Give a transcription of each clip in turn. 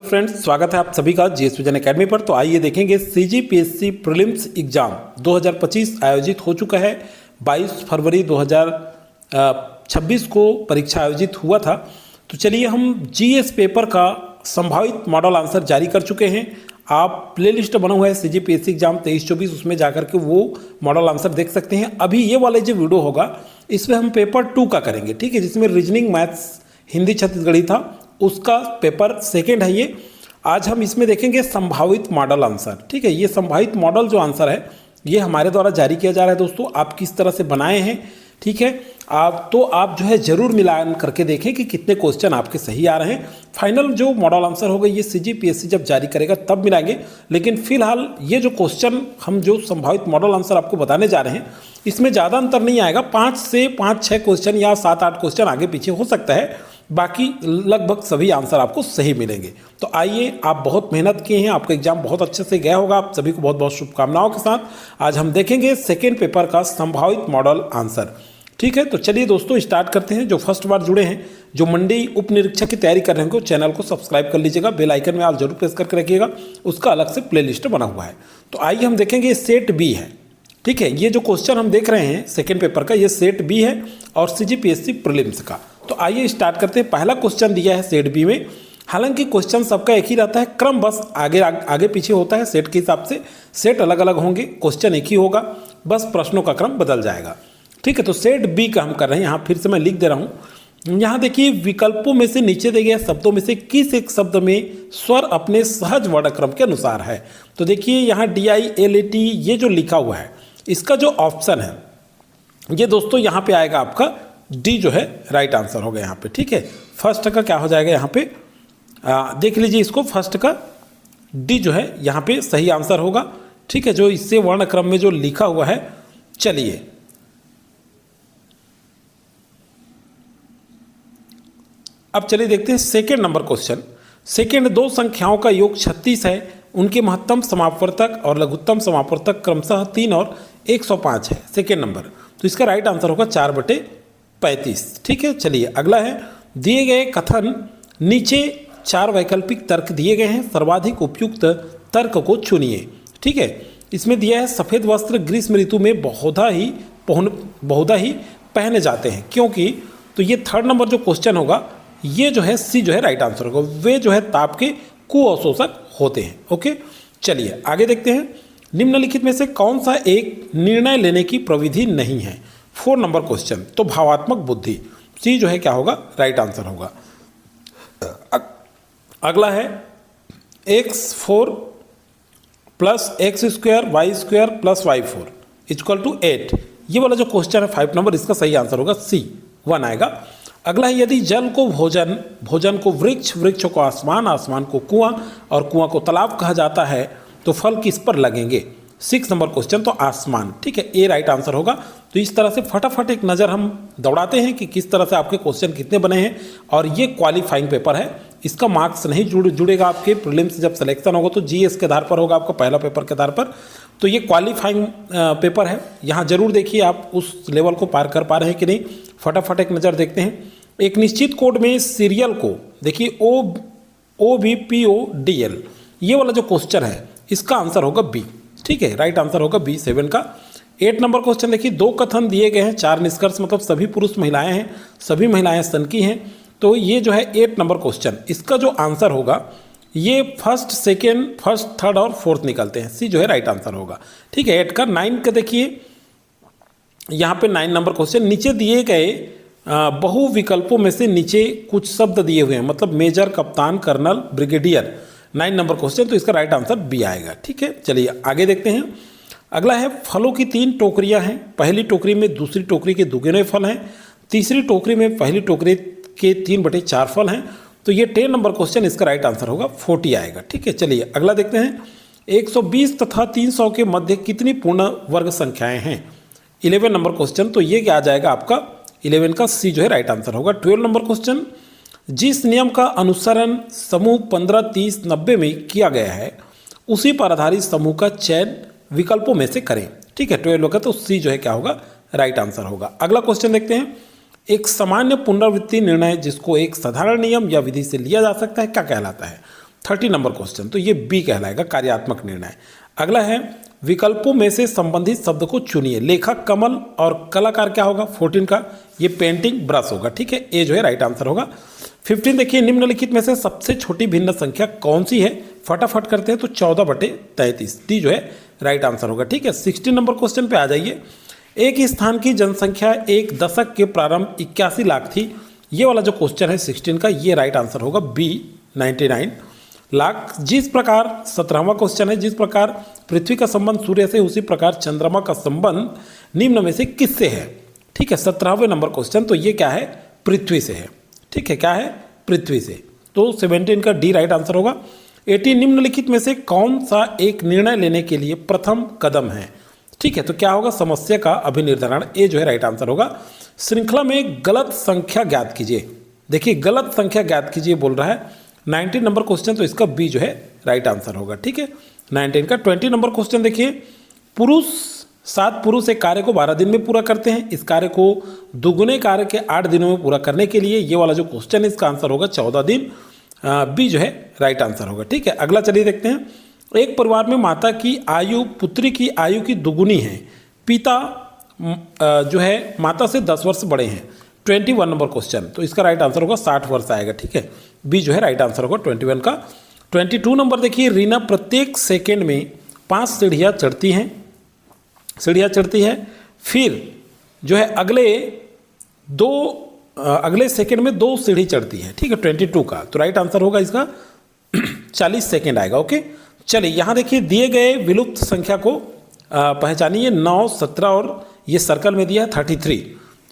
Friends, स्वागत है आप सभी का जीएस विजन एकेडमी पर। तो आइए देखेंगे सीजीपीएससी प्रीलिम्स एग्जाम 2025 आयोजित हो चुका है। 22 फरवरी 2026 को परीक्षा आयोजित हुआ था। तो चलिए हम जीएस पेपर का संभावित मॉडल आंसर जारी कर चुके हैं। आप प्लेलिस्ट बना हुआ है सीजीपीएससी एग्जाम 23-24, उसमें जाकर के वो मॉडल आंसर देख सकते हैं। अभी ये वाला जो वीडियो होगा इसमें हम पेपर 2 का करेंगे, ठीक है, जिसमें रीजनिंग, मैथ्स, हिंदी, छत्तीसगढ़ी था, उसका पेपर सेकेंड है ये। आज हम इसमें देखेंगे संभावित मॉडल आंसर, ठीक है। ये संभावित मॉडल जो आंसर है ये हमारे द्वारा जारी किया जा रहा है दोस्तों। आप किस तरह से बनाए हैं, ठीक है, आप जो है जरूर मिलान करके देखें कि कितने क्वेश्चन आपके सही आ रहे हैं। फाइनल जो मॉडल आंसर होगा ये सीजीपीएससी जब जारी करेगा तब मिलाएंगे। लेकिन फिलहाल ये जो क्वेश्चन हम जो संभावित मॉडल आंसर आपको बताने जा रहे हैं इसमें ज़्यादा अंतर नहीं आएगा। 5 से 5-6 क्वेश्चन या 7-8 क्वेश्चन आगे पीछे हो सकता है, बाकी लगभग सभी आंसर आपको सही मिलेंगे। तो आइए, आप बहुत मेहनत किए हैं, आपका एग्जाम बहुत अच्छे से गया होगा। आप सभी को बहुत बहुत शुभकामनाओं के साथ आज हम देखेंगे सेकेंड पेपर का संभावित मॉडल आंसर, ठीक है। तो चलिए दोस्तों स्टार्ट करते हैं। जो फर्स्ट बार जुड़े हैं, जो मंडी उप निरीक्षक की तैयारी कर रहे हैं, चैनल को सब्सक्राइब कर लीजिएगा, बेल आइकन में आप जरूर प्रेस करके रखिएगा, उसका अलग से प्लेलिस्ट बना हुआ है। तो आइए हम देखेंगे सेट बी है, ठीक है। ये जो क्वेश्चन हम देख रहे हैं सेकेंड पेपर का, ये सेट बी है और सीजीपीएससी प्रीलिम्स का। तो आइए स्टार्ट करते हैं। पहला क्वेश्चन दिया है सेट बी में। हालांकि क्वेश्चन सबका एक ही रहता है, क्रम बस आगे पीछे होता है सेट के हिसाब से। सेट अलग अलग होंगे, क्वेश्चन एक ही होगा, बस प्रश्नों का क्रम बदल जाएगा, ठीक है। तो सेट बी का हम कर रहे हैं। यहाँ फिर से मैं लिख दे रहा हूँ। यहाँ देखिए, विकल्पों में से नीचे दिए गए शब्दों में से किस एक शब्द में स्वर अपने सहज वर्णक्रम के अनुसार है। तो देखिए यहाँ DILAT ये जो लिखा हुआ है, इसका जो ऑप्शन है ये दोस्तों यहाँ पे आएगा आपका डी, जो है राइट आंसर होगा यहाँ पे, ठीक है। फर्स्ट का क्या हो जाएगा यहाँ पे, देख लीजिए इसको, फर्स्ट का डी जो है यहाँ पे सही आंसर होगा, ठीक है, जो इससे वर्ण क्रम में जो लिखा हुआ है। चलिए अब चलिए देखते हैं सेकेंड नंबर क्वेश्चन। सेकेंड, 2 संख्याओं का योग 36 है, उनके महत्तम समापवर्तक और लघुत्तम समापवर्तक क्रमशः 3 और 105 है। सेकेंड नंबर, तो इसका राइट आंसर होगा 4/35, ठीक है। चलिए अगला है, दिए गए कथन नीचे 4 वैकल्पिक तर्क दिए गए हैं, सर्वाधिक उपयुक्त तर्क को चुनिए, ठीक है। इसमें दिया है सफ़ेद वस्त्र ग्रीष्म ऋतु में बहुधा ही पहने जाते हैं, क्योंकि तो ये थर्ड नंबर जो क्वेश्चन होगा ये जो है सी जो है राइट आंसर होगा। वे जो है ताप के कुअवशोषक होते हैं, ओके। चलिए आगे देखते हैं। निम्नलिखित में से कौन सा एक निर्णय लेने की प्रविधि नहीं है। 4 नंबर क्वेश्चन, तो भावात्मक बुद्धि, सी जो है क्या होगा, राइट आंसर होगा। अगला है x4 + x² y² + y4 = 8। ये वाला जो क्वेश्चन है 5 नंबर, इसका सही आंसर होगा सी, 1 आएगा। अगला है, यदि जल को भोजन, भोजन को वृक्ष, वृक्ष को आसमान, आसमान को कुआं और कुआं को तालाब कहा जाता है तो फल किस पर लगेंगे। 6 नंबर क्वेश्चन, तो आसमान, ठीक है, ए राइट आंसर होगा। तो इस तरह से फटाफट एक नज़र हम दौड़ाते हैं कि किस तरह से आपके क्वेश्चन कितने बने हैं। और ये क्वालिफाइंग पेपर है, इसका मार्क्स नहीं जुड़ेगा आपके प्रीलिम्स जब सिलेक्शन होगा तो जीएस के आधार पर होगा, आपका पहला पेपर के आधार पर। तो ये क्वालिफाइंग पेपर है, यहाँ जरूर देखिए आप उस लेवल को पार कर पा रहे हैं कि नहीं। फटाफट एक नज़र देखते हैं। एक निश्चित कोड में सीरियल को देखिए OBPODL, ये वाला जो क्वेश्चन है इसका आंसर होगा बी, ठीक है, राइट आंसर होगा बी, 7 का। 8 नंबर क्वेश्चन देखिए, 2 कथन दिए गए हैं, 4 निष्कर्ष, मतलब सभी पुरुष महिलाएं हैं, सभी महिलाएं स्तन की हैं। तो ये जो है 8 नंबर क्वेश्चन, इसका जो आंसर होगा ये फर्स्ट, सेकेंड, फर्स्ट, थर्ड और फोर्थ निकलते हैं, सी जो है राइट आंसर होगा, ठीक है। 8 का। 9 का देखिए, यहाँ पे 9 नंबर क्वेश्चन, नीचे दिए गए बहु विकल्पों में से नीचे कुछ शब्द दिए हुए हैं, मतलब मेजर, कप्तान, कर्नल, ब्रिगेडियर, 9 नंबर क्वेश्चन, तो इसका राइट आंसर बी आएगा, ठीक है। चलिए आगे देखते हैं। अगला है, फलों की 3 टोकरियां हैं, पहली टोकरी में दूसरी टोकरी के दुगने फल हैं, तीसरी टोकरी में पहली टोकरी के 3/4 फल हैं। तो ये 10 नंबर क्वेश्चन, इसका राइट आंसर होगा 40 आएगा, ठीक है। चलिए अगला देखते हैं। 120 तथा 300 के मध्य कितनी पूर्ण वर्ग संख्याएं हैं। 11 नंबर क्वेश्चन, तो ये क्या आ जाएगा आपका 11 का सी जो है राइट आंसर होगा। 12 नंबर क्वेश्चन, जिस नियम का अनुसरण समूह 15, 30, 90 में किया गया है उसी पर आधारित समूह का चयन विकल्पों में से करें, ठीक है। 12 का तो सी जो है क्या होगा, राइट आंसर होगा। अगला क्वेश्चन देखते हैं। एक सामान्य पुनरावृत्ति निर्णय जिसको एक साधारण नियम या विधि से लिया जा सकता है क्या कहलाता है। 30 नंबर क्वेश्चन, तो ये बी कहलाएगा कार्यात्मक निर्णय। अगला है विकल्पों में से संबंधित शब्द को चुनिए। लेखक कमल और कलाकार क्या होगा 14 का, ये पेंटिंग ब्रश होगा, ठीक है, ए जो है राइट आंसर होगा। 15 देखिए, निम्नलिखित में से सबसे छोटी भिन्न संख्या कौन सी है, फटाफट करते हैं, तो 14/33, डी जो है राइट आंसर होगा, ठीक है। 16 नंबर क्वेश्चन पे आ जाइए। एक स्थान की जनसंख्या एक दशक के प्रारंभ 81 लाख थी, ये वाला जो क्वेश्चन है 16 का, ये राइट आंसर होगा बी 99 लाख। जिस प्रकार 17वां क्वेश्चन है, जिस प्रकार पृथ्वी का संबंध सूर्य से उसी प्रकार चंद्रमा का संबंध निम्न में से किससे है, ठीक है। 17वें नंबर क्वेश्चन, तो ये क्या है, पृथ्वी से है, ठीक है, क्या है, पृथ्वी से, तो 17 का डी राइट आंसर होगा। 18 निम्नलिखित में से कौन सा एक निर्णय लेने के लिए प्रथम कदम है, ठीक है, तो क्या होगा, समस्या का अभिनिर्धारण, ए जो है राइट आंसर होगा। श्रृंखला में गलत संख्या ज्ञात कीजिए। देखिए गलत संख्या ज्ञात कीजिए बोल रहा है, 19 नंबर क्वेश्चन, तो इसका बी जो है राइट आंसर होगा, ठीक है, 19 का। 20 नंबर क्वेश्चन देखिए, 7 पुरुष एक कार्य को 12 दिन में पूरा करते हैं, इस कार्य को दुगुने कार्य के 8 दिनों में पूरा करने के लिए ये वाला जो क्वेश्चन है इसका आंसर होगा 14 दिन, बी जो है राइट आंसर होगा, ठीक है। अगला चलिए देखते हैं। एक परिवार में माता की आयु पुत्री की आयु की दुगुनी है, पिता जो है माता से 10 वर्ष बड़े हैं, 21 नंबर क्वेश्चन, तो इसका राइट आंसर होगा 60 वर्ष आएगा, ठीक है, बी जो है राइट आंसर होगा 21 का। 22 नंबर देखिए, रीना प्रत्येक सेकेंड में 5 सीढ़ियाँ चढ़ती है, फिर जो है अगले सेकेंड में 2 सीढ़ी चढ़ती है, ठीक है, 22 का, तो राइट आंसर होगा इसका 40 सेकेंड आएगा, ओके। चलिए यहाँ देखिए, दिए गए विलुप्त संख्या को पहचानिए, 9, 17 और ये सर्कल में दिया है 33,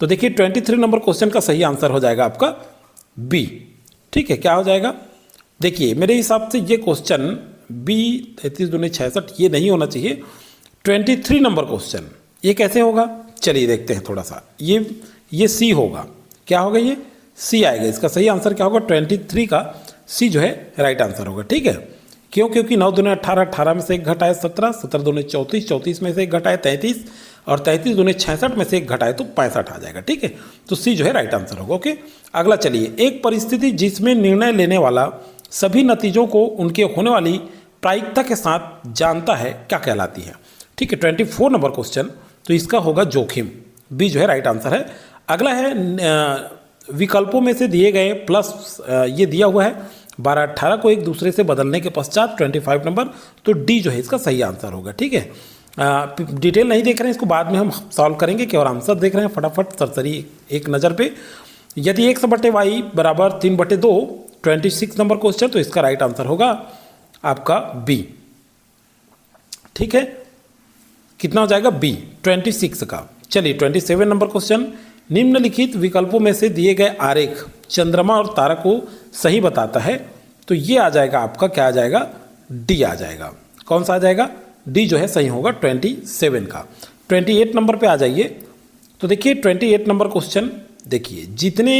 तो देखिए 23 नंबर क्वेश्चन का सही आंसर हो जाएगा आपका बी, ठीक है, क्या हो जाएगा, देखिए मेरे हिसाब से ये क्वेश्चन बी 33 दूनी 66 ये नहीं होना चाहिए। 23 नंबर क्वेश्चन ये कैसे होगा, चलिए देखते हैं थोड़ा सा, ये सी होगा, क्या होगा, ये सी आएगा, इसका सही आंसर क्या होगा, 23 का सी जो है राइट आंसर होगा, ठीक है। क्यों, क्योंकि 9 दूनी 18, 18 में से एक घटाए 17, 17 दूनी 34, 34 में से एक घटाए 33 और 33 दूनी 66 में से एक घटाए तो 65 आ जाएगा, ठीक है, तो सी जो है राइट आंसर होगा, ओके। अगला चलिए, एक परिस्थिति जिसमें निर्णय लेने वाला सभी नतीजों को उनके होने वाली प्रायिकता के साथ जानता है, क्या कहलाती है, ठीक है। 24 नंबर क्वेश्चन, तो इसका होगा जोखिम, बी जो है राइट आंसर है। अगला है विकल्पों में से दिए गए प्लस ये दिया हुआ है 12, 18 को एक दूसरे से बदलने के पश्चात 25 नंबर, तो डी जो है इसका सही आंसर होगा, ठीक है। डिटेल नहीं देख रहे हैं, इसको बाद में हम सॉल्व करेंगे, केवल आंसर देख रहे हैं फटाफट सरसरी एक नज़र पे। यदि x/y बराबर 3/2, 26 नंबर क्वेश्चन, तो इसका राइट आंसर होगा आपका बी, ठीक है, कितना हो जाएगा बी 26 का। चलिए 27 नंबर क्वेश्चन, निम्नलिखित विकल्पों में से दिए गए आरेख चंद्रमा और तारा को सही बताता है, तो ये आ जाएगा आपका, क्या आ जाएगा, डी आ जाएगा, कौन सा आ जाएगा, डी जो है सही होगा 27 का। 28 नंबर पे आ जाइए, तो देखिए 28 नंबर क्वेश्चन देखिए, जितने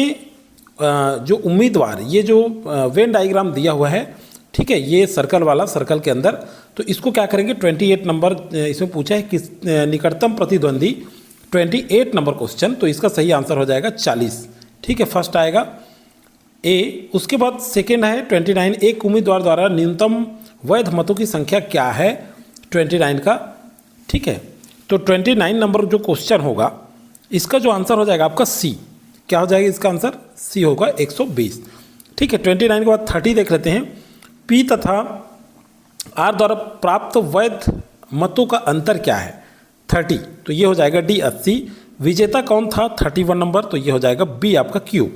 जो उम्मीदवार, ये जो वेन डायग्राम दिया हुआ है, ठीक है, ये सर्कल वाला सर्कल के अंदर, तो इसको क्या करेंगे, 28 नंबर इसमें पूछा है किस निकटतम प्रतिद्वंदी, 28 नंबर क्वेश्चन, तो इसका सही आंसर हो जाएगा 40, ठीक है, फर्स्ट आएगा ए। उसके बाद सेकेंड है 29, एक उम्मीदवार द्वारा न्यूनतम वैध मतों की संख्या क्या है 29 का, ठीक है, तो 29 नंबर जो क्वेश्चन होगा इसका जो आंसर हो जाएगा आपका सी, क्या हो जाएगा इसका आंसर, सी होगा 120, ठीक है। 29 के बाद 30 देख लेते हैं, पी तथा आर द्वारा प्राप्त वैध मतों का अंतर क्या है 30, तो ये हो जाएगा डी 80। विजेता कौन था 31 नंबर, तो ये हो जाएगा बी आपका क्यू,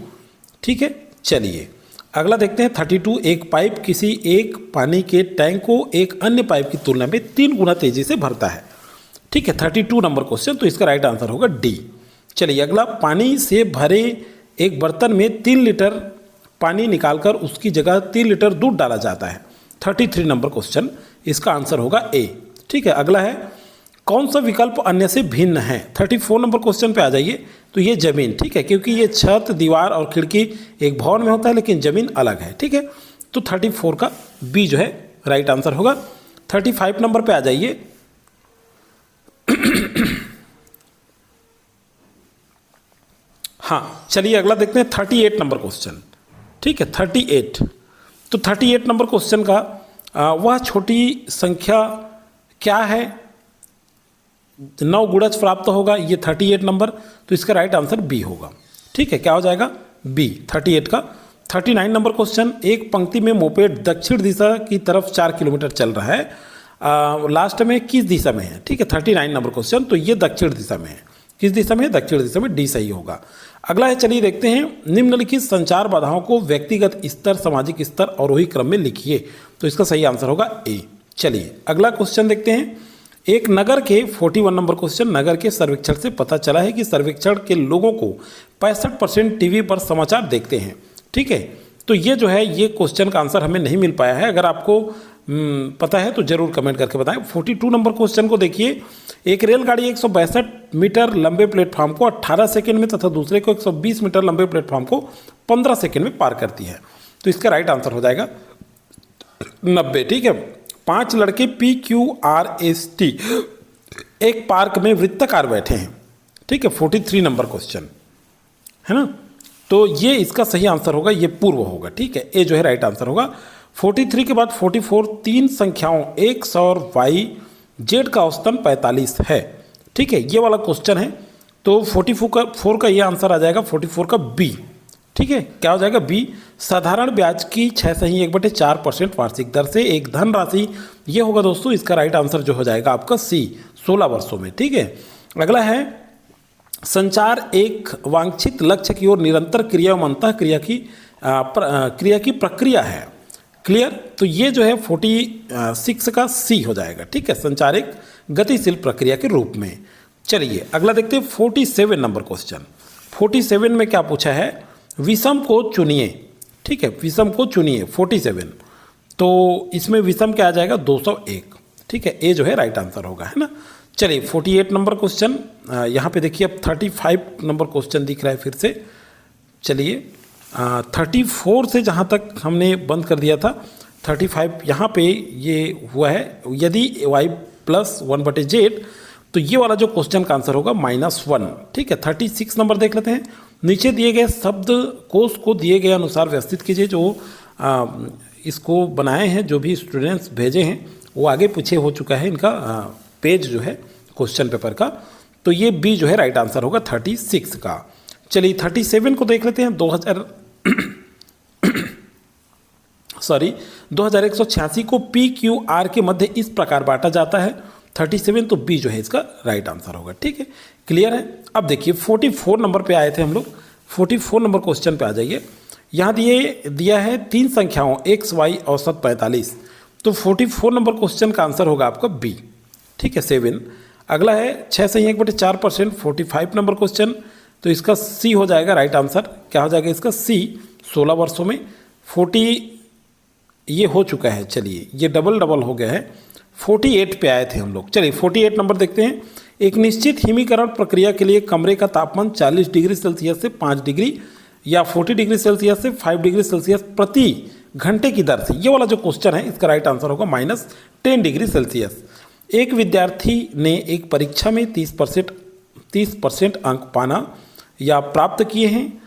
ठीक है। चलिए अगला देखते हैं 32, एक पाइप किसी एक पानी के टैंक को एक अन्य पाइप की तुलना में 3 गुना तेजी से भरता है, ठीक है, 32 नंबर क्वेश्चन, तो इसका राइट आंसर होगा डी। चलिए अगला, पानी से भरे एक बर्तन में 3 लीटर पानी निकालकर उसकी जगह 3 लीटर दूध डाला जाता है, 33 नंबर क्वेश्चन, इसका आंसर होगा ए, ठीक है। अगला है, कौन सा विकल्प अन्य से भिन्न है, 34 नंबर क्वेश्चन पे आ जाइए, तो ये जमीन, ठीक है, क्योंकि ये छत, दीवार और खिड़की एक भवन में होता है लेकिन जमीन अलग है, ठीक है, तो 34 का बी जो है राइट आंसर होगा। 35 नंबर पे आ जाइए, हाँ चलिए अगला देखते हैं 38 नंबर क्वेश्चन, ठीक है, 38 तो 38 नंबर क्वेश्चन का वह छोटी संख्या क्या है 9 गुणज प्राप्त होगा, ये 38 नंबर, तो इसका राइट आंसर बी होगा। ठीक है, क्या हो जाएगा बी 38 का। 39 नंबर क्वेश्चन, एक पंक्ति में मोपेड दक्षिण दिशा की तरफ 4 किलोमीटर चल रहा है, लास्ट में किस दिशा में है। ठीक है, 39 नंबर क्वेश्चन, तो ये दक्षिण दिशा में है। किस दिशा में है, दक्षिण दिशा में, डी सही होगा। अगला है, चलिए देखते हैं, निम्नलिखित संचार बाधाओं को व्यक्तिगत स्तर, सामाजिक स्तर और वही क्रम में लिखिए, तो इसका सही आंसर होगा ए। चलिए अगला क्वेश्चन देखते हैं। एक नगर के 41 नंबर क्वेश्चन, नगर के सर्वेक्षण से पता चला है कि सर्वेक्षण के लोगों को 65% टीवी पर समाचार देखते हैं। ठीक है, तो ये जो है ये क्वेश्चन का आंसर हमें नहीं मिल पाया है, अगर आपको पता है तो जरूर कमेंट करके बताएं। 42 नंबर क्वेश्चन को देखिए, एक रेलगाड़ी 162 मीटर लंबे प्लेटफॉर्म को 18 सेकंड में तथा दूसरे को 120 मीटर लंबे प्लेटफॉर्म को 15 सेकंड में पार करती है, तो इसका राइट आंसर हो जाएगा 90। ठीक है, 5 लड़के PQRST एक पार्क में वृत्ताकार बैठे हैं। ठीक है, 43 नंबर क्वेश्चन है ना, तो ये इसका सही आंसर होगा, ये पूर्व होगा। ठीक है, ए जो है राइट आंसर होगा। 43 के बाद 44, 3 संख्याओं X और Y Z का औसतन 45 है। ठीक है, ये वाला क्वेश्चन है, तो 44 का ये आंसर आ जाएगा 44 का बी। ठीक है, क्या हो जाएगा बी। साधारण ब्याज की 6.1/4% वार्षिक दर से एक धनराशि, ये होगा दोस्तों इसका राइट आंसर जो हो जाएगा आपका सी, 16 वर्षों में। ठीक है, अगला है, संचार एक वांछित लक्ष्य की ओर निरंतर क्रिया एवं अंतः क्रिया की प्रक्रिया है। क्लियर, तो ये जो है 46 का सी हो जाएगा। ठीक है, संचार एक गतिशील प्रक्रिया के रूप में। चलिए अगला देखते हैं 47 नंबर क्वेश्चन। 47 में क्या पूछा है, विषम को चुनिए। ठीक है, विषम को चुनिए 47, तो इसमें विषम क्या आ जाएगा 201। ठीक है, ए जो है राइट आंसर होगा, है ना। चलिए 48 नंबर क्वेश्चन, यहाँ पे देखिए अब 35 नंबर क्वेश्चन दिख रहा है फिर से। चलिए 34 से जहाँ तक हमने बंद कर दिया था, 35 यहाँ पे ये हुआ है, यदि y + 1/z, तो ये वाला जो क्वेश्चन का आंसर होगा -1। ठीक है, 36 नंबर देख लेते हैं। नीचे दिए गए शब्द कोश को दिए गए अनुसार व्यवस्थित कीजिए। जो इसको बनाए हैं, जो भी स्टूडेंट्स भेजे हैं, वो आगे पीछे हो चुका है इनका पेज जो है क्वेश्चन पेपर का, तो ये बी जो है राइट आंसर होगा 36 का। चलिए 37 को देख लेते हैं। 2186 को PQR के मध्य इस प्रकार बांटा जाता है। 37, तो बी जो है इसका राइट आंसर होगा। ठीक है, क्लियर है। अब देखिए 44 नंबर पे आए थे हम लोग, 44 नंबर क्वेश्चन पे आ जाइए। यहाँ दिया है 3 संख्याओं X Y औसत 45, तो 44 नंबर क्वेश्चन का आंसर होगा आपका बी। ठीक है, 7। अगला है 6.1/4%, 45 नंबर क्वेश्चन, तो इसका सी हो जाएगा राइट आंसर। क्या हो जाएगा इसका सी, 16 वर्षों में। 40 ये हो चुका है, चलिए ये डबल हो गया है। 48 पे आए थे हम लोग। चलिए 48 नंबर देखते हैं। एक निश्चित हिमीकरण प्रक्रिया के लिए कमरे का तापमान 40 डिग्री सेल्सियस से 5 डिग्री या 40 डिग्री सेल्सियस से 5 डिग्री सेल्सियस प्रति घंटे की दर से, ये वाला जो क्वेश्चन है इसका राइट आंसर होगा -10 डिग्री सेल्सियस। एक विद्यार्थी ने एक परीक्षा में 30% अंक पाना या प्राप्त किए हैं,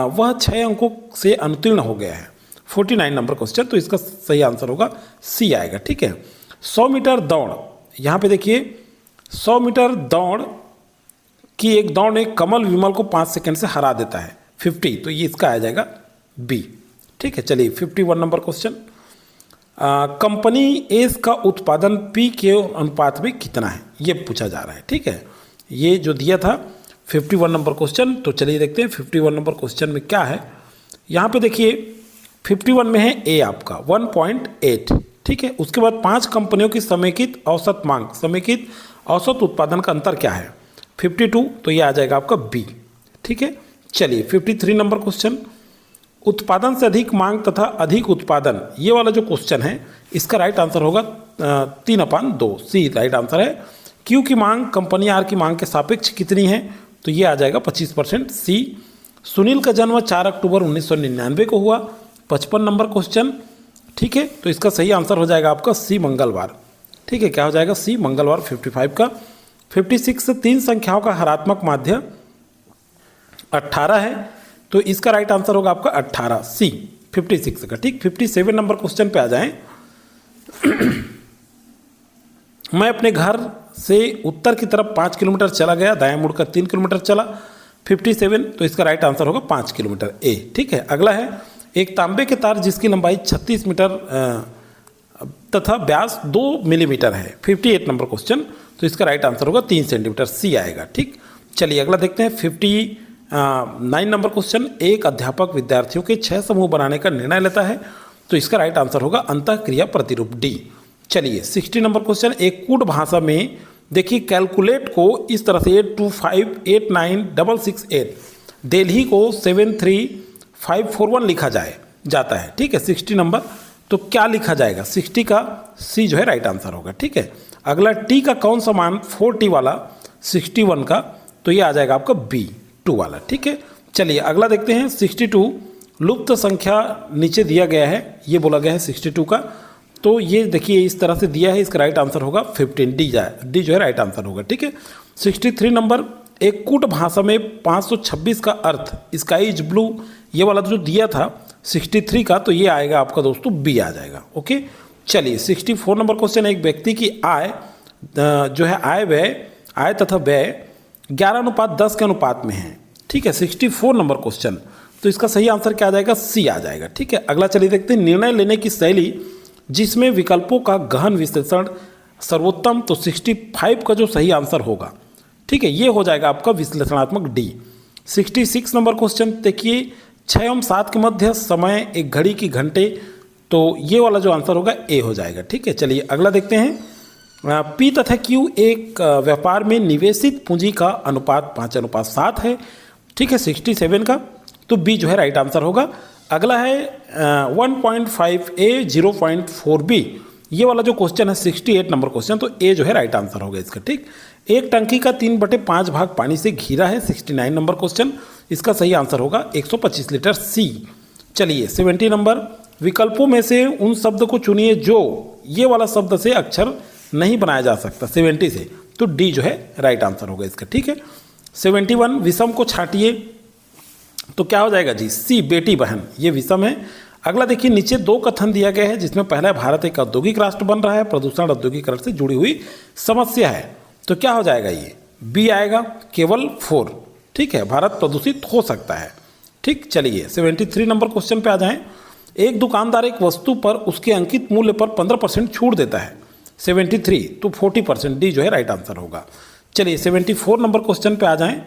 वह 6 अंकों से अनुत्तीर्ण हो गया है। 49 नंबर क्वेश्चन, तो इसका सही आंसर होगा सी आएगा। ठीक है, 100 मीटर दौड़, यहाँ पे देखिए 100 मीटर दौड़ की एक दौड़ में कमल विमल को 5 सेकंड से हरा देता है 50, तो ये इसका आ जाएगा बी। ठीक है, चलिए 51 नंबर क्वेश्चन। कंपनी एस का उत्पादन पी के अनुपात में कितना है, ये पूछा जा रहा है। ठीक है, ये जो दिया था 51 नंबर क्वेश्चन, तो चलिए देखते हैं 51 नंबर क्वेश्चन में क्या है। यहाँ पे देखिए 51 में है ए आपका 1.8। ठीक है, उसके बाद 5 कंपनियों की समेकित औसत मांग, समेकित औसत उत्पादन का अंतर क्या है 52, तो ये आ जाएगा आपका बी। ठीक है, चलिए 53 नंबर क्वेश्चन। उत्पादन से अधिक मांग तथा अधिक उत्पादन, ये वाला जो क्वेश्चन है इसका राइट आंसर होगा 3/2, सी राइट आंसर है। क्यू की मांग कंपनी आर की मांग के सापेक्ष कितनी है, तो ये आ जाएगा 25%, सी। सुनील का जन्म 4 अक्टूबर 1999 को हुआ, 55 नंबर क्वेश्चन। ठीक है, तो इसका सही आंसर हो जाएगा आपका सी मंगलवार। ठीक है, क्या हो जाएगा सी मंगलवार 55 का। 56 3 संख्याओं का हरात्मक माध्य 18 है, तो इसका राइट आंसर होगा आपका 18, सी 56 का। ठीक, 57 नंबर क्वेश्चन पे आ जाएं। मैं अपने घर से उत्तर की तरफ 5 किलोमीटर चला गया, दाएं मुड़कर 3 किलोमीटर चला। 57, तो इसका राइट आंसर होगा 5 किलोमीटर, ए। ठीक है, अगला है एक तांबे के तार जिसकी लंबाई 36 मीटर तथा व्यास 2 मिलीमीटर है। 58 नंबर क्वेश्चन, तो इसका राइट आंसर होगा 3 सेंटीमीटर, सी आएगा। ठीक, चलिए अगला देखते हैं। 59 नंबर क्वेश्चन, एक अध्यापक विद्यार्थियों के 6 समूह बनाने का निर्णय लेता है, तो इसका राइट आंसर होगा अंतःक्रिया प्रतिरूप, डी। चलिए 60 नंबर क्वेश्चन, एक कूट भाषा में देखिए कैलकुलेट को इस तरह से 825896668 दिल्ली को 73541 लिखा जाता है। ठीक है, 60 नंबर, तो क्या लिखा जाएगा? 60 का सी जो है राइट आंसर होगा। ठीक है, अगला टी का कौन सा मान 4t वाला 61 का, तो ये आ जाएगा आपका बी 2 वाला। ठीक है, चलिए अगला देखते हैं। 62 लुप्त संख्या नीचे दिया गया है, ये बोला गया है 62 का, तो ये देखिए इस तरह से दिया है, इसका राइट आंसर होगा 15, डी जो है राइट आंसर होगा। ठीक है, 63 नंबर, एक कूट भाषा में 526 का अर्थ स्काई इज ब्लू, ये वाला जो दिया था 63 का, तो ये आएगा आपका दोस्तों बी आ जाएगा। ओके, चलिए 64 नंबर क्वेश्चन, एक व्यक्ति की आय जो है आय तथा व्यय 11:10 के अनुपात में है। ठीक है, 64 नंबर क्वेश्चन, तो इसका सही आंसर क्या आ जाएगा? सी आ जाएगा। ठीक है, अगला चलिए देखते हैं। निर्णय लेने की शैली जिसमें विकल्पों का गहन विश्लेषण सर्वोत्तम, तो 65 का जो सही आंसर होगा, ठीक है, ये हो जाएगा आपका विश्लेषणात्मक, डी। 66 नंबर क्वेश्चन देखिए, 6 एवं 7 के मध्य समय एक घड़ी की घंटे, तो ये वाला जो आंसर होगा ए हो जाएगा। ठीक है, चलिए अगला देखते हैं। पी तथा क्यू एक व्यापार में निवेशित पूंजी का अनुपात 5:7 है। ठीक है, 67 का, तो बी जो है राइट आंसर होगा। अगला है 1.5a 0.4b, ये वाला जो क्वेश्चन है 68 नंबर क्वेश्चन, तो ए जो है राइट आंसर होगा इसका। ठीक, एक टंकी का 3/5 भाग पानी से घिरा है। 69 नंबर क्वेश्चन, इसका सही आंसर होगा 125 लीटर, सी। चलिए 70 नंबर, विकल्पों में से उन शब्द को चुनिए जो ये वाला शब्द से अक्षर नहीं बनाया जा सकता 70 से, तो डी जो है राइट आंसर होगा इसका। ठीक है, 71 विषम को छाटिए, तो क्या हो जाएगा जी? सी बेटी बहन, ये विषम है। अगला देखिए, नीचे 2 कथन दिया गया है, जिसमें पहला भारत एक औद्योगिक राष्ट्र बन रहा है, प्रदूषण औद्योगिकरण से जुड़ी हुई समस्या है, तो क्या हो जाएगा? ये बी आएगा, केवल 4। ठीक है, भारत प्रदूषित हो सकता है। ठीक, चलिए 73 नंबर क्वेश्चन पे आ जाएं। एक दुकानदार एक वस्तु पर उसके अंकित मूल्य पर 15% छूट देता है। 73, तो 40%, डी जो है राइट आंसर होगा। चलिए 74 नंबर क्वेश्चन पे आ जाएं।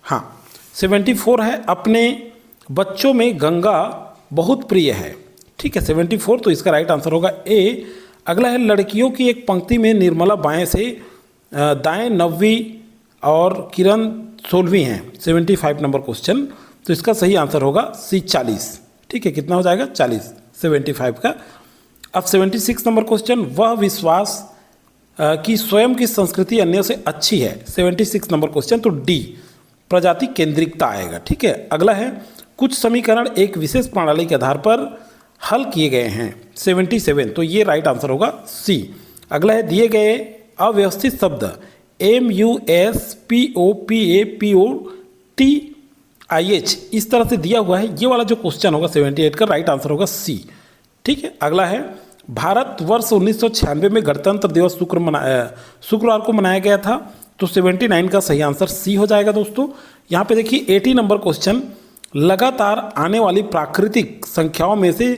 हाँ, 74 है, अपने बच्चों में गंगा बहुत प्रिय है। ठीक है, 74, तो इसका राइट आंसर होगा ए। अगला है लड़कियों की एक पंक्ति में निर्मला बाएं से दाएं 9वीं और किरण 16वीं हैं। 75 नंबर क्वेश्चन, तो इसका सही आंसर होगा सी 40। ठीक है, कितना हो जाएगा? 40, 75 का। अब 76 नंबर क्वेश्चन, वह विश्वास कि स्वयं की संस्कृति अन्य से अच्छी है। 76 नंबर क्वेश्चन, तो डी प्रजाति केंद्रिकता आएगा। ठीक है, अगला है कुछ समीकरण एक विशेष प्रणाली के आधार पर हल किए गए हैं। 77, तो ये राइट आंसर होगा सी। अगला है दिए गए अव्यवस्थित शब्द MUSPOPAPOTIH इस तरह से दिया हुआ है, ये वाला जो क्वेश्चन होगा 78 का राइट आंसर होगा सी। ठीक है, अगला है भारत वर्ष 1996 में गणतंत्र दिवस शुक्रवार को मनाया गया था, तो 79 का सही आंसर सी हो जाएगा दोस्तों। यहाँ पे देखिए 80 नंबर क्वेश्चन, लगातार आने वाली प्राकृतिक संख्याओं में से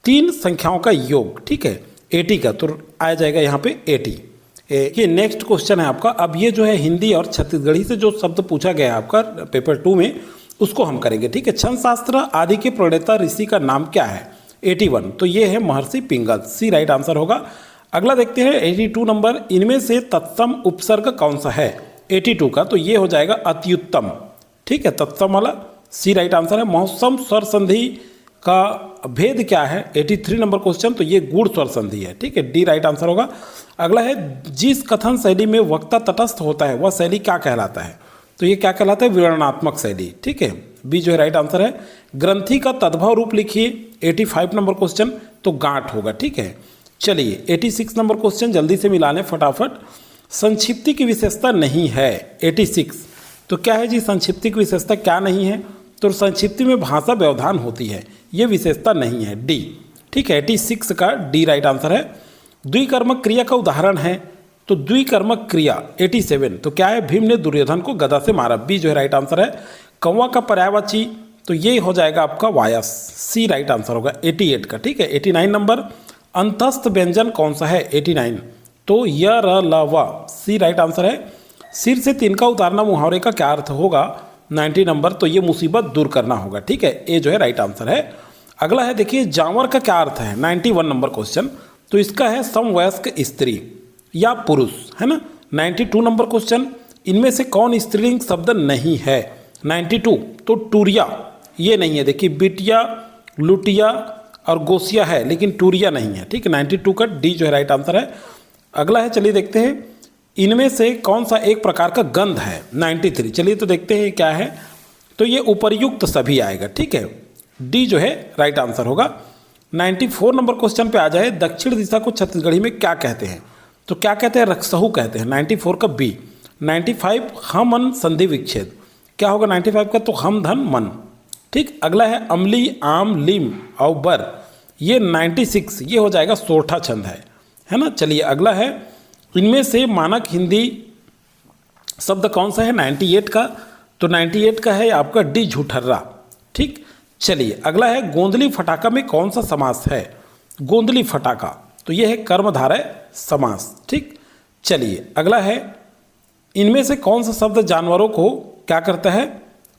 3 संख्याओं का योग। ठीक है, 80 का, तो आ जाएगा यहाँ पे 80। ये नेक्स्ट क्वेश्चन है आपका। अब ये जो है हिंदी और छत्तीसगढ़ी से जो शब्द पूछा गया है आपका पेपर 2 में, उसको हम करेंगे। ठीक है, छंद शास्त्र आदि के प्रणेता ऋषि का नाम क्या है? 81, तो ये है महर्षि पिंगल, सी राइट आंसर होगा। अगला देखते हैं 82 नंबर, इनमें से तत्सम उपसर्ग कौन सा है? 82 का, तो ये हो जाएगा अत्युत्तम। ठीक है, तत्सम वाला सी राइट आंसर है। मौसम स्वर संधि का भेद क्या है? 83 नंबर क्वेश्चन, तो ये गुण स्वर संधि है। ठीक है, डी राइट आंसर होगा। अगला है जिस कथन शैली में वक्ता तटस्थ होता है वह शैली क्या कहलाता है? तो ये क्या कहलाता है? विवरणात्मक शैली। ठीक है, बी जो है राइट आंसर है। ग्रंथि का तद्भव रूप लिखिए। 85 नंबर क्वेश्चन, तो गांठ होगा। ठीक है, चलिए 86 नंबर क्वेश्चन जल्दी से मिला लें फटाफट। संक्षिप्ति की विशेषता नहीं है 86, तो क्या है जी संक्षिप्ति की विशेषता क्या नहीं है? तो तो संक्षिप्ति में भाषा व्यवधान होती है, ये विशेषता नहीं है, डी। ठीक है, 86 का डी राइट आंसर है। द्विकर्मक क्रिया का उदाहरण है, तो द्विकर्मक क्रिया 87, तो क्या है, भीम ने दुर्योधन को गदा से मारा, बी जो है राइट आंसर है। कौवा का पर्यायवाची, तो ये हो जाएगा आपका वायस, सी राइट आंसर होगा 88 का। ठीक है, 89 नंबर। अंतस्थ व्यंजन कौन सा है, 89, तो य र ल व, सी राइट आंसर है। सिर से तिनका उतारना मुहावरे का क्या अर्थ होगा, 90 नंबर, तो ये मुसीबत दूर करना होगा। ठीक है, ए जो है राइट आंसर है। अगला है देखिए, जांवर का क्या अर्थ है, 91 नंबर क्वेश्चन, तो इसका है समवयस्क स्त्री या पुरुष, है ना। 92 नंबर क्वेश्चन, इनमें से कौन स्त्रीलिंग शब्द नहीं है, 92, तो टूरिया ये नहीं है। देखिए बिटिया, लुटिया और गोसिया है, लेकिन टूरिया नहीं है। ठीक है, 92 का डी जो है राइट आंसर है। अगला है, चलिए देखते हैं, इनमें से कौन सा एक प्रकार का गंध है, 93, चलिए तो देखते हैं क्या है, तो ये उपर्युक्त सभी आएगा। ठीक है, डी जो है राइट आंसर होगा। 94 नंबर क्वेश्चन पे आ जाए, दक्षिण दिशा को छत्तीसगढ़ी में क्या कहते हैं, तो क्या कहते हैं, रक्सहू कहते हैं, 94 का बी। 95 हम मन संधि विच्छेद, क्या होगा 95 का, तो हम धन मन। ठीक, अगला है, अमली आम लीम और बर, ये 96, ये हो जाएगा सोरठा छंद है ना। चलिए अगला है, इनमें से मानक हिंदी शब्द कौन सा है, 98 का, तो 98 का है आपका डी झूठर्रा। ठीक, चलिए अगला है, गोंदली फटाका में कौन सा समास है, गोंदली फटाका, तो यह है कर्मधारय समास। ठीक, चलिए अगला है, इनमें से कौन सा शब्द जानवरों को क्या करता है,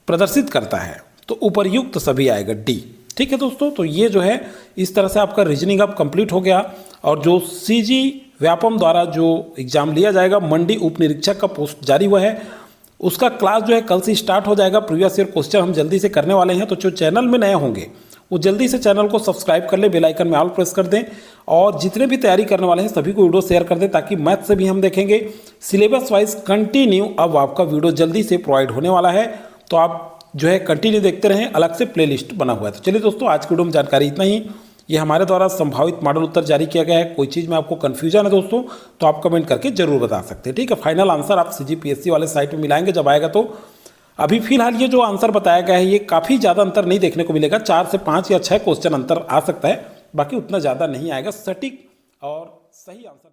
प्रदर्शित करता है, तो उपर्युक्त सभी आएगा, डी। ठीक है दोस्तों, तो ये जो है इस तरह से आपका रीजनिंग अब कंप्लीट हो गया। और जो सीजी व्यापम द्वारा जो एग्जाम लिया जाएगा, मंडी उप निरीक्षक का पोस्ट जारी हुआ है, उसका क्लास जो है कल से स्टार्ट हो जाएगा। प्रीवियस ईयर क्वेश्चन हम जल्दी से करने वाले हैं, तो जो चैनल में नए होंगे वो जल्दी से चैनल को सब्सक्राइब कर ले, बेल आइकन में ऑल प्रेस कर दें, और जितने भी तैयारी करने वाले हैं सभी को वीडियो शेयर कर दें, ताकि मैथ से भी हम देखेंगे। सिलेबस वाइज कंटिन्यू अब आपका वीडियो जल्दी से प्रोवाइड होने वाला है, तो आप जो है कंटिन्यू देखते रहें, अलग से प्लेलिस्ट बना हुआ है। तो चलिए दोस्तों, आज की वीडियो में जानकारी इतना ही। ये हमारे द्वारा संभावित मॉडल उत्तर जारी किया गया है, कोई चीज़ में आपको कन्फ्यूजन है दोस्तों, तो आप कमेंट करके जरूर बता सकते हैं। ठीक है, फाइनल आंसर आप CGPSC वाले साइट में मिलाएंगे जब आएगा। तो अभी फिलहाल ये जो आंसर बताया गया है, ये काफ़ी ज़्यादा अंतर नहीं देखने को मिलेगा, 4 से 5 या 6 क्वेश्चन अंतर आ सकता है, बाकी उतना ज़्यादा नहीं आएगा। सटीक और सही आंसर